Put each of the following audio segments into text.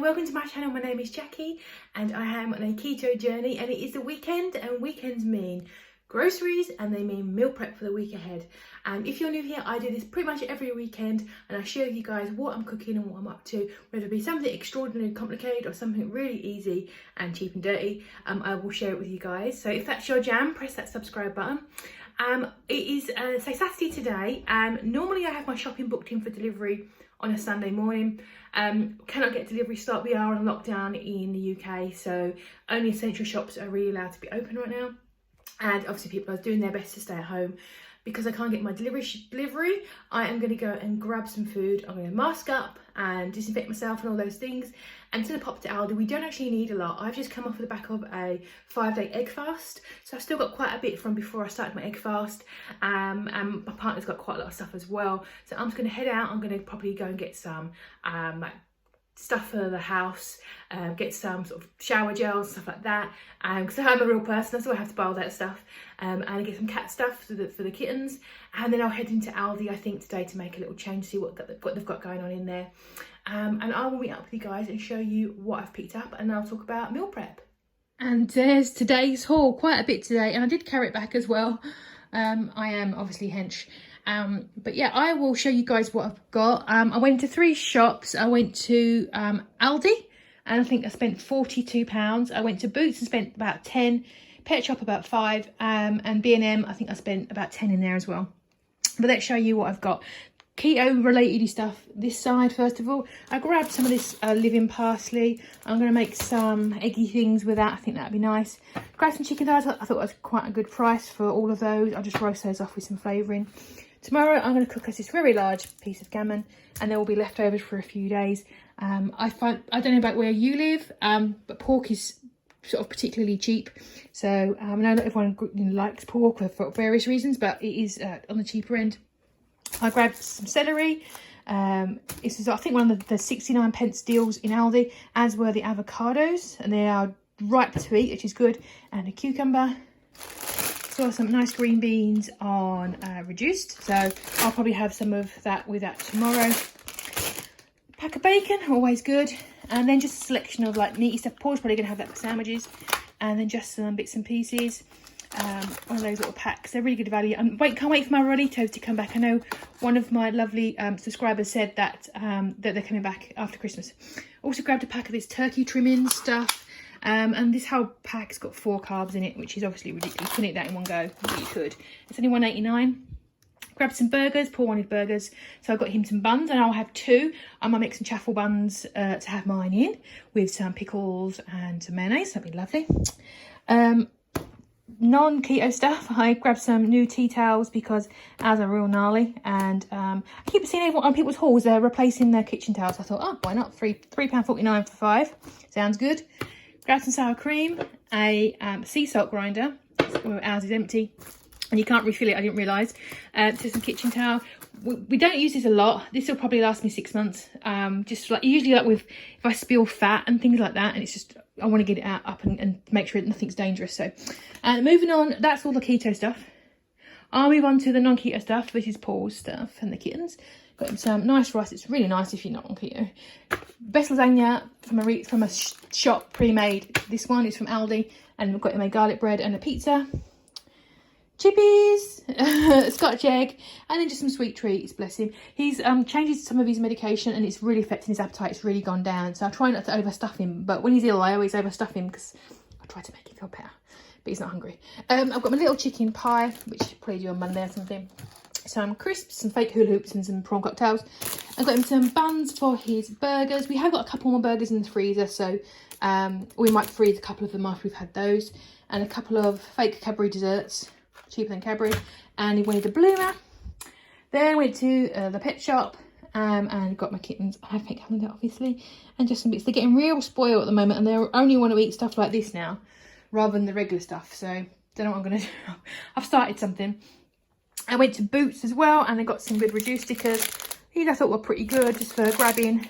welcome to my channel. My name is Jackie and I am on a keto journey, and it is the weekend, and weekends mean groceries and they mean meal prep for the week ahead. And if you're new here, I do this pretty much every weekend and I share with you guys what I'm cooking and what I'm up to, whether it be something extraordinarily complicated or something really easy and cheap and dirty. I will share it with you guys. So if that's your jam, press that subscribe button. It is say Saturday today. Normally I have my shopping booked in for delivery on a Sunday morning. Cannot get delivery start. We are on lockdown in the UK, so only essential shops are really allowed to be open right now. And obviously people are doing their best to stay at home. Because I can't get my delivery, I am going to go and grab some food. I'm going to mask up and disinfect myself and all those things. And to the pop to Aldi, we don't actually need a lot. I've just come off the back of a 5-day egg fast. So I've still got quite a bit from before I started my egg fast. And my partner's got quite a lot of stuff as well. So I'm just going to head out. I'm going to probably go and get some like stuff for the house, get some sort of shower gels, stuff like that, because I'm a real person, so I have to buy all that stuff, and get some cat stuff for the kittens, and then I'll head into Aldi I think today to make a little change, see what they've got going on in there, and I will meet up with you guys and show you what I've picked up, and I'll talk about meal prep. And there's today's haul, quite a bit today, and I did carry it back as well. I am obviously hench. But yeah, I will show you guys what I've got. I went to 3 shops. I went to Aldi, and I think I spent £42. I went to Boots and spent about 10, Pet Shop about 5, and B&M, I think I spent about 10 in there as well. But let's show you what I've got. Keto related stuff this side. First of all, I grabbed some of this living parsley. I'm going to make some eggy things with that. I think that'd be nice. Grabbed some chicken thighs. I thought it was quite a good price for all of those. I'll just roast those off with some flavouring. Tomorrow I'm going to cook us this very large piece of gammon, and there will be leftovers for a few days. I don't know about where you live, but pork is sort of particularly cheap. So I know not everyone likes pork for various reasons, but it is on the cheaper end. I grabbed some celery. This is I think one of the 69p deals in Aldi, as were the avocados, and they are ripe to eat, which is good, and a cucumber. So some nice green beans on reduced, so I'll probably have some of that with that tomorrow. Pack of bacon, always good, and then just a selection of like meaty stuff. Paul's probably gonna have that for sandwiches, and then just some bits and pieces. One of those little packs, they're really good value. Can't wait for my Rolitos to come back. I know one of my lovely subscribers said that that they're coming back after Christmas. Also grabbed a pack of this turkey trimming stuff. And this whole pack's got 4 carbs in it, which is obviously ridiculous. You couldn't eat that in one go, but you could. It's only $1.89. Grabbed some burgers. Paul wanted burgers, so I got him some buns, and I'll have 2. I might make some chaffel buns to have mine in, with some pickles and some mayonnaise. That'd be lovely. Non-keto stuff, I grabbed some new tea towels because ours are real gnarly, and I keep seeing everyone on people's hauls, they're replacing their kitchen towels. I thought, oh, why not? £3.49 for 5. Sounds good. Grabbed some sour cream, a sea salt grinder. Ours is empty and you can't refill it, I didn't realise. So some kitchen towel. We don't use this a lot. This will probably last me 6 months. Just like usually like with if I spill fat and things like that, and it's just I want to get it up and make sure nothing's dangerous. So moving on, that's all the keto stuff. I'll move on to the non-keto stuff. This is Paul's stuff and the kittens. Got him some nice rice. It's really nice if you're not on keto. Best lasagna from a shop pre-made. This one is from Aldi, and we've got him a garlic bread and a pizza. Chippies, Scotch egg, and then just some sweet treats. Bless him. He's changed some of his medication, and it's really affecting his appetite. It's really gone down. So I try not to overstuff him, but when he's ill, I always overstuff him because I try to make him feel better. But he's not hungry. I've got my little chicken pie, which I'll probably do on Monday or something. Some crisps, some fake hula hoops, and some prawn cocktails. I've got him some buns for his burgers. We have got a couple more burgers in the freezer, so we might freeze a couple of them after we've had those. And a couple of fake Cadbury desserts, cheaper than Cadbury. And he wanted a bloomer. Then went to the pet shop and got my kittens. I think having that obviously, and just some bits. They're getting real spoiled at the moment, and they only want to eat stuff like this now, rather than the regular stuff. So don't know what I'm gonna do. I've started something. I went to Boots as well, and I got some good reduced stickers. These I thought were pretty good, just for grabbing.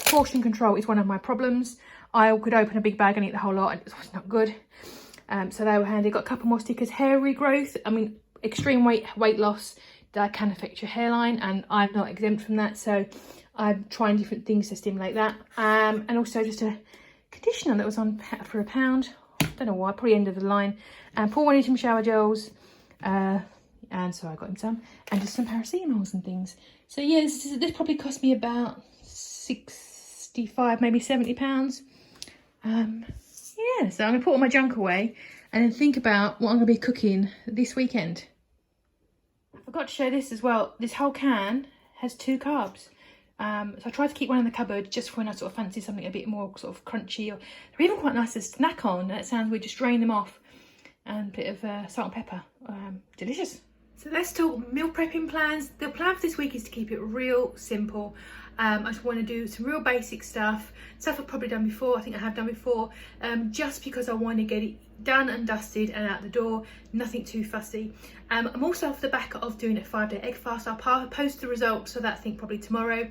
Portion control is one of my problems. I could open a big bag and eat the whole lot, and it was not good. So they were handy. Got a couple more stickers. Hair regrowth. I mean, extreme weight loss that can affect your hairline, and I'm not exempt from that, so I'm trying different things to stimulate that. And also just a conditioner that was on for £1. Don't know why, probably end of the line. And Paul wanted some shower gels, and so I got him some, and just some paracetamols and things. So yeah, this probably cost me about 65, maybe £70. Yeah, so I'm gonna put all my junk away and then think about what I'm gonna be cooking this weekend. I forgot to show this as well. This whole can has 2 carbs. So I try to keep one in the cupboard just for when I sort of fancy something a bit more sort of crunchy, or they're even quite nice to snack on. That sounds weird, just drain them off and a bit of salt and pepper. Delicious. So let's talk meal prepping plans. The plan for this week is to keep it real simple. I just want to do some real basic stuff I've probably done before. I think I have done before, just because I want to get it done and dusted and out the door, nothing too fussy. I'm also off the back of doing a 5-day egg fast. I'll post the results of that, I think probably tomorrow,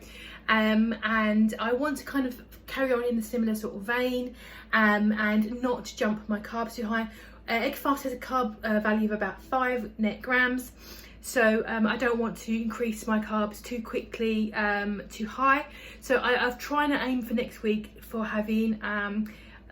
and I want to kind of carry on in the similar sort of vein, and not jump my carbs too high. Egg fast has a carb value of about 5 net grams. So I don't want to increase my carbs too quickly, too high. So I'm trying to aim for next week for having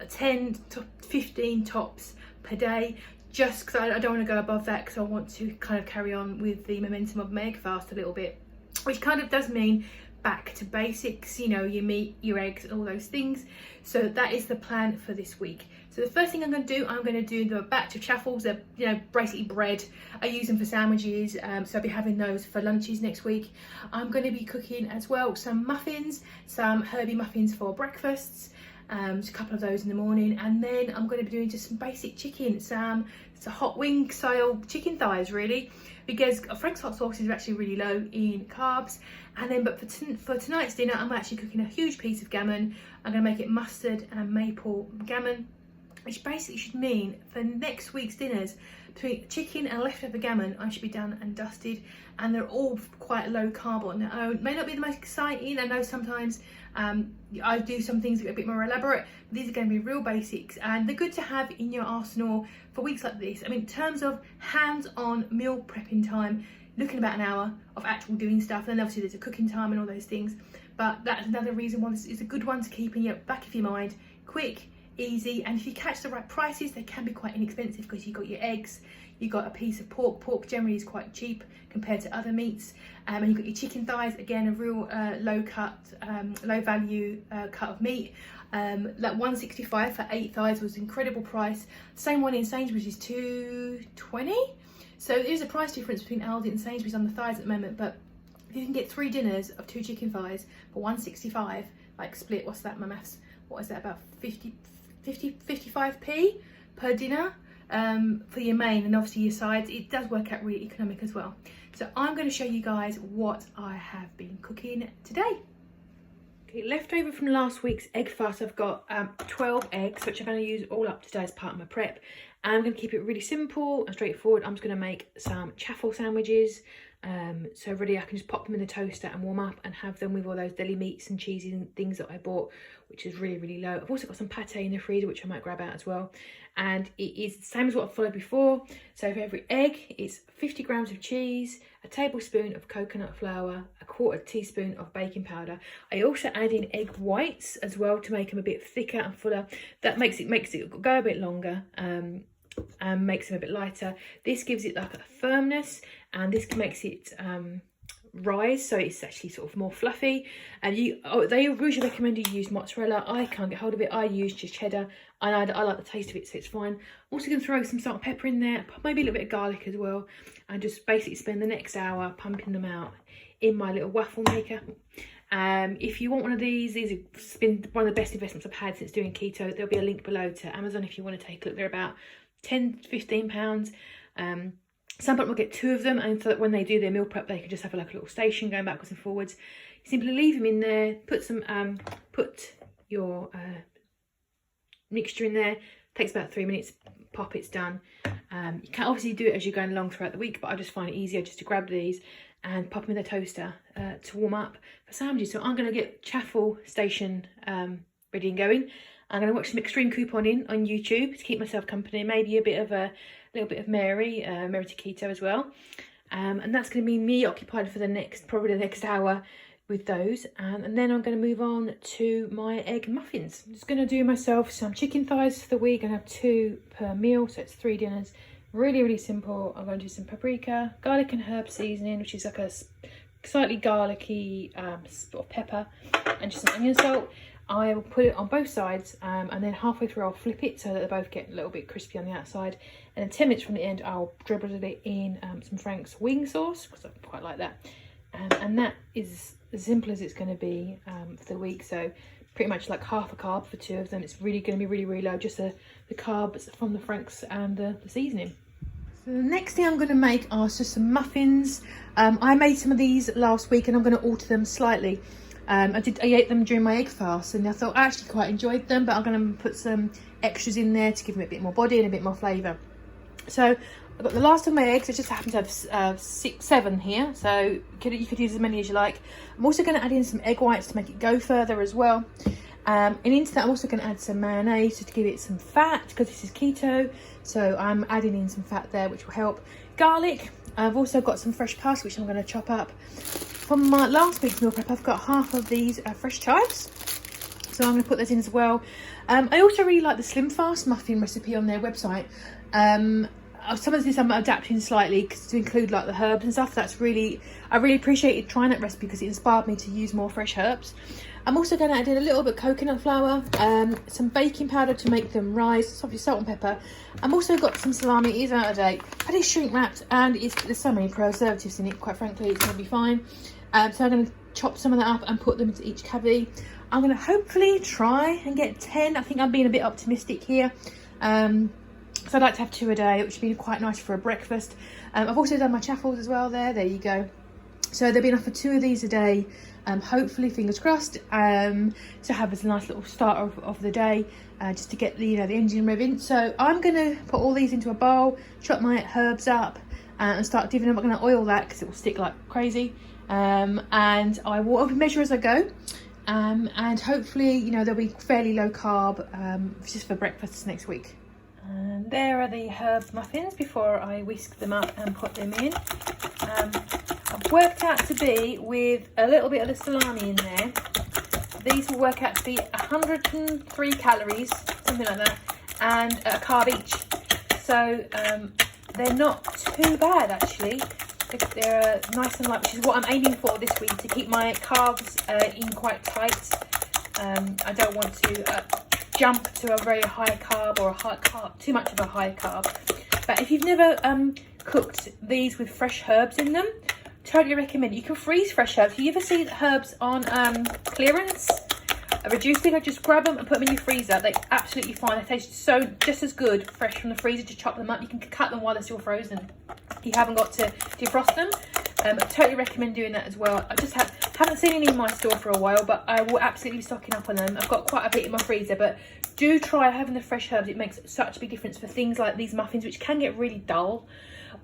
10 to 15 tops per day, just because I don't want to go above that, because I want to kind of carry on with the momentum of my egg fast a little bit, which kind of does mean back to basics, you know, your meat, your eggs and all those things. So that is the plan for this week. So the first thing I'm going to do the batch of chaffels. They're, you know, basically bread. I use them for sandwiches, so I'll be having those for lunches next week. I'm going to be cooking as well some muffins, some herby muffins for breakfasts, just a couple of those in the morning, and then I'm going to be doing just some basic chicken, some hot wing style chicken thighs, really, because Frank's hot sauces are actually really low in carbs. And then, but for tonight's dinner, I'm actually cooking a huge piece of gammon. I'm going to make it mustard and maple gammon, which basically should mean for next week's dinners, between chicken and leftover gammon, I should be done and dusted, and they're all quite low carb on their own. May not be the most exciting. I know sometimes I do some things that are a bit more elaborate, but these are going to be real basics, and they're good to have in your arsenal for weeks like this. I mean, in terms of hands-on meal prepping time, looking about an hour of actual doing stuff, and then obviously there's a cooking time and all those things, but that's another reason why this is a good one to keep in your back of your mind. Quick, easy, and if you catch the right prices, they can be quite inexpensive, because you've got your eggs, you've got a piece of pork generally is quite cheap compared to other meats, and you've got your chicken thighs, again a real low value cut of meat. Like $1.65 for 8 thighs was an incredible price. Same one in Sainsbury's is $2.20. So there's a price difference between Aldi and Sainsbury's on the thighs at the moment, but if you can get 3 dinners of 2 chicken thighs for $1.65, like split, what's that, my maths, what is that, about 55p per dinner for your main and obviously your sides, it does work out really economic as well. So I'm going to show you guys what I have been cooking today. Okay, left over from last week's egg fast, I've got 12 eggs, which I'm going to use all up today as part of my prep. And I'm going to keep it really simple and straightforward. I'm just going to make some chaffel sandwiches. So really I can just pop them in the toaster and warm up and have them with all those deli meats and cheeses and things that I bought, which is really, really low. I've also got some pate in the freezer, which I might grab out as well. And it is the same as what I've followed before. So for every egg, it's 50 grams of cheese, a tablespoon of coconut flour, a quarter teaspoon of baking powder. I also add in egg whites as well to make them a bit thicker and fuller. That makes it go a bit longer. And makes them a bit lighter. This gives it like a firmness, and this makes it rise, so it's actually sort of more fluffy. And they usually recommend you use mozzarella. I can't get hold of it. I use just cheddar, and I like the taste of it, so it's fine. I'm also going to throw some salt and pepper in there, maybe a little bit of garlic as well, and just basically spend the next hour pumping them out in my little waffle maker. If you want one of these have been one of the best investments I've had since doing keto. There'll be a link below to Amazon if you want to take a look. They're about £10-15. Some people will get 2 of them, and so that when they do their meal prep, they can just have like a little station going backwards and forwards. You simply leave them in there, put your mixture in there. Takes about 3 minutes. Pop, it's done. You can obviously do it as you're going along throughout the week, but I just find it easier just to grab these and pop them in the toaster to warm up for sandwiches. So I'm going to get chaffel station ready and going. I'm going to watch some extreme couponing on YouTube to keep myself company. Maybe a little bit of Mary to Keto as well. And that's going to be me occupied for probably the next hour with those, and then I'm going to move on to my egg muffins. I'm just going to do myself some chicken thighs for the week. I'm going to have 2 per meal, so it's 3 dinners. Really simple. I'm going to do some paprika, garlic and herb seasoning, which is like a slightly garlicky sort of pepper, and just some onion salt. I will put it on both sides, and then halfway through I'll flip it so that they both get a little bit crispy on the outside, and then 10 minutes from the end I'll dribble it in some Frank's wing sauce, because I quite like that. And that is as simple as it's going to be for the week. So pretty much like half a carb for 2 of them. It's really going to be really low, just the carbs from the Frank's and the seasoning. So the next thing I'm going to make are just some muffins. I made some of these last week and I'm going to alter them slightly. I ate them during my egg fast and I thought I actually quite enjoyed them, but I'm going to put some extras in there to give them a bit more body and a bit more flavour. So I've got the last of my eggs. I just happen to have 7 here, so you could use as many as you like. I'm also going to add in some egg whites to make it go further as well. And into that I'm also going to add some mayonnaise to give it some fat, because this is keto, so I'm adding in some fat there, which will help. Garlic. I've also got some fresh parsley, which I'm going to chop up. From my last week's meal prep, I've got half of these fresh chives, so I'm going to put those in as well. I also really like the Slim Fast muffin recipe on their website. Some of this I'm adapting slightly to include like the herbs and stuff. I really appreciated trying that recipe because it inspired me to use more fresh herbs. I'm also going to add in a little bit of coconut flour, some baking powder to make them rise, obviously salt and pepper. I've also got some salami. It is out of date, but it's shrink wrapped and there's so many preservatives in it, quite frankly it's going to be fine. So I'm going to chop some of that up and put them into each cavity. I'm going to hopefully try and get 10. I think I'm being a bit optimistic here. So I'd like to have 2 a day, which would be quite nice for a breakfast. I've also done my chaffels as well there you go. So there'll be enough for 2 of these a day, hopefully, fingers crossed, to have as a nice little start of the day, just to get the engine revving. So I'm going to put all these into a bowl, chop my herbs up, and start divvying them. I'm going to oil that because it will stick like crazy, and I will measure as I go. And hopefully, they'll be fairly low carb, just for breakfast next week. And there are the herb muffins before I whisk them up and put them in. I've worked out to be, with a little bit of the salami in there, these will work out to be 103 calories, something like that, and a carb each. So they're not too bad actually. They're nice and light, which is what I'm aiming for this week, to keep my carbs in quite tight. I don't want to jump to a very high carb or too much of a high carb. But if you've never cooked these with fresh herbs in them, totally recommend it. You can freeze fresh herbs. You ever see herbs on clearance, reduced it, just grab them and put them in your freezer. They're absolutely fine. They taste just as good fresh from the freezer. Just chop them up. You can cut them while they're still frozen. You haven't got to defrost them. I totally recommend doing that as well. I just haven't seen any in my store for a while, but I will absolutely be stocking up on them. I've got quite a bit in my freezer, but do try having the fresh herbs. It makes such a big difference for things like these muffins, which can get really dull,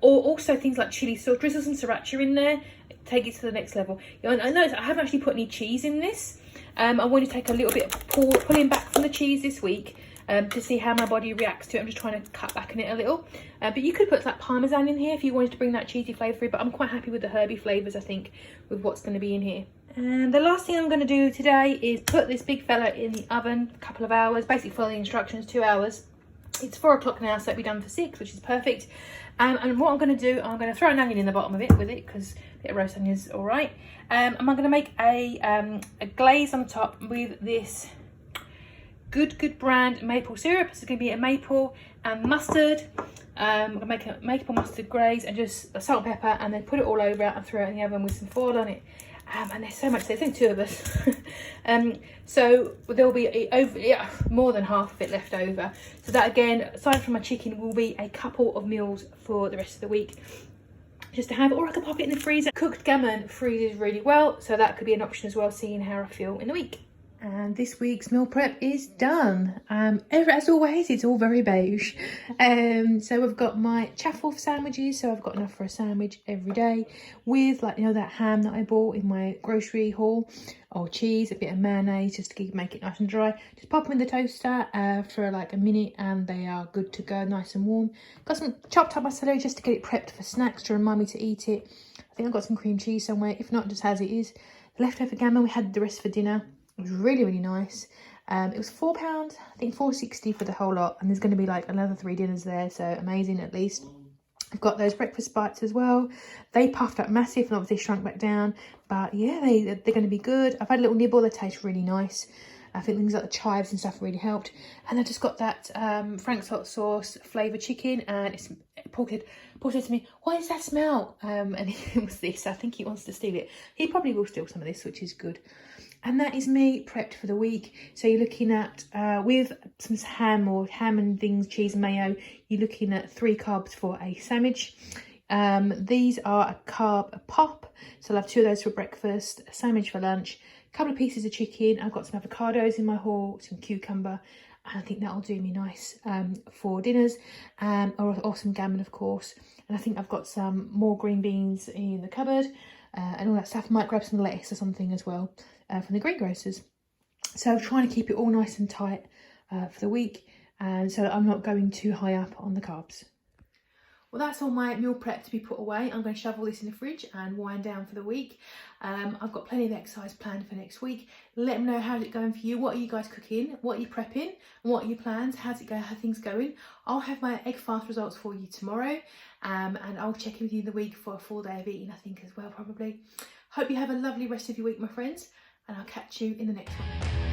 or also things like chili sauce. Drizzle some sriracha in there, take it to the next level. I noticed I haven't actually put any cheese in this. I want to take a little bit of pulling back from the cheese this week, to see how my body reacts to it. I'm just trying to cut back on it a little, but you could put that parmesan in here if you wanted to bring that cheesy flavour through, but I'm quite happy with the herby flavours, I think, with what's going to be in here. And the last thing I'm going to do today is put this big fella in the oven a couple of hours, basically follow the instructions, 2 hours. It's 4 o'clock now, so it'll be done for 6, which is perfect. And what I'm going to do, I'm going to throw an onion in the bottom of it with it, because a bit of roast onion is all right. And I'm going to make a glaze on top with this good brand maple syrup. It's going to be a maple and mustard. I'm going to make a maple mustard glaze and just salt and pepper, and then put it all over and throw it in the oven with some foil on it. And there's so much, there's only 2 of us. So there'll be more than half of it left over. So that, again, aside from my chicken, will be a couple of meals for the rest of the week, just to have. Or I could pop it in the freezer. Cooked gammon freezes really well, so that could be an option as well, seeing how I feel in the week. And this week's meal prep is done. As always, it's all very beige. So we've got my chaffel sandwiches. So I've got enough for a sandwich every day with, like, you know, that ham that I bought in my grocery haul, or cheese, a bit of mayonnaise just to make it nice and dry. Just pop them in the toaster for like a minute and they are good to go, nice and warm. Got some chopped up my celery just to get it prepped for snacks to remind me to eat it. I think I've got some cream cheese somewhere. If not, just as it is. Leftover gammon, we had the rest for dinner. It was really, really nice. It was £4, I think £4.60 for the whole lot. And there's going to be like another 3 dinners there. So amazing at least. I've got those breakfast bites as well. They puffed up massive and obviously shrunk back down. But yeah, they're going to be good. I've had a little nibble. They taste really nice. I think things like the chives and stuff really helped. And I just got that Frank's hot sauce flavoured chicken. And it's Paul said to me, "What is that smell?" And it was this. I think he wants to steal it. He probably will steal some of this, which is good. And that is me prepped for the week. So you're looking at, with some ham and things, cheese and mayo, you're looking at 3 carbs for a sandwich. These are a carb pop. So I'll have 2 of those for breakfast, a sandwich for lunch, a couple of pieces of chicken. I've got some avocados in my haul, some cucumber. And I think that'll do me nice for dinners, or some gammon, of course. And I think I've got some more green beans in the cupboard and all that stuff. I might grab some lettuce or something as well from the greengrocers. So I'm trying to keep it all nice and tight for the week, and so I'm not going too high up on the carbs. Well, that's all my meal prep to be put away. I'm going to shove all this in the fridge and wind down for the week. I've got plenty of exercise planned for next week. Let me know how's it going for you. What are you guys cooking? What are you prepping? And what are your plans? How's it go? How are things going? I'll have my egg fast results for you tomorrow. And I'll check in with you in the week for a full day of eating, I think, as well, probably. Hope you have a lovely rest of your week, my friends. And I'll catch you in the next one.